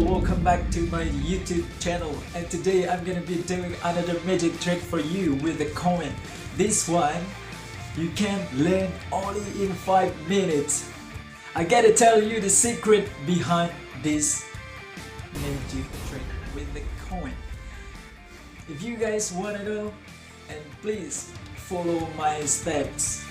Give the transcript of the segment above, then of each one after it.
welcome back to my YouTube channel, and today I'm gonna be doing another magic trick for you with the coin. This one you can learn only in 5 minutes. I gotta tell you the secret behind this magic trick with the coin. If you guys wanna know, and please follow my steps.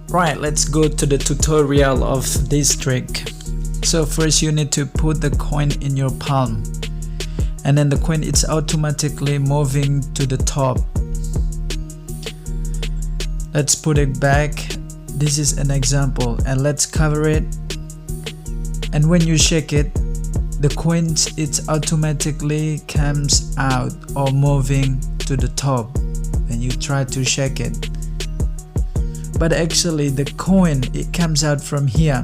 Right, let's go to the tutorial of this trick. So first you need to put the coin in your palm, and then the coin is automatically moving to the top. Let's put it back. This is an example, and let's cover it. And when you shake it, the coin it automatically comes out or moving to the top when you try to shake it. But actually the coin it comes out from here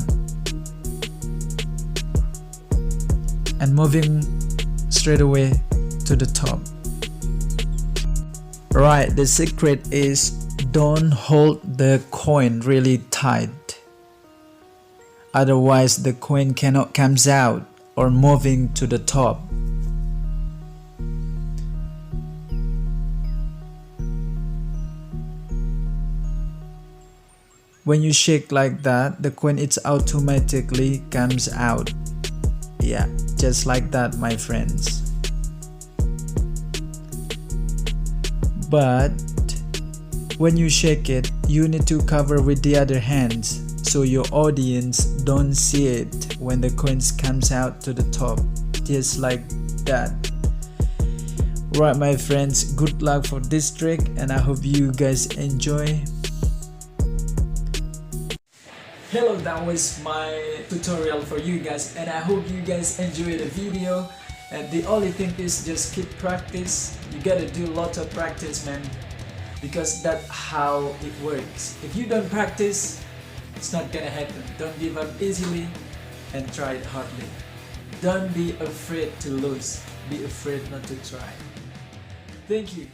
and moving straight away to the top. Right, the secret is don't hold the coin really tight, otherwise the coin cannot comes out or moving to the top. When you shake like that, the coin it automatically comes out. Yeah, just like that, my friends. But when you shake it, you need to cover with the other hands so your audience don't see it when the coins comes out to the top, just like that. Right, my friends, good luck for this trick, and I hope you guys enjoy. Hello, that was my tutorial for you guys, and I hope you guys enjoy the video. And the only thing is just keep practice. You gotta do lots of practice, man, because that's how it works. If you don't practice, it's not gonna happen. Don't give up easily and try it hardly. Don't be afraid to lose. Be afraid not to try. Thank you.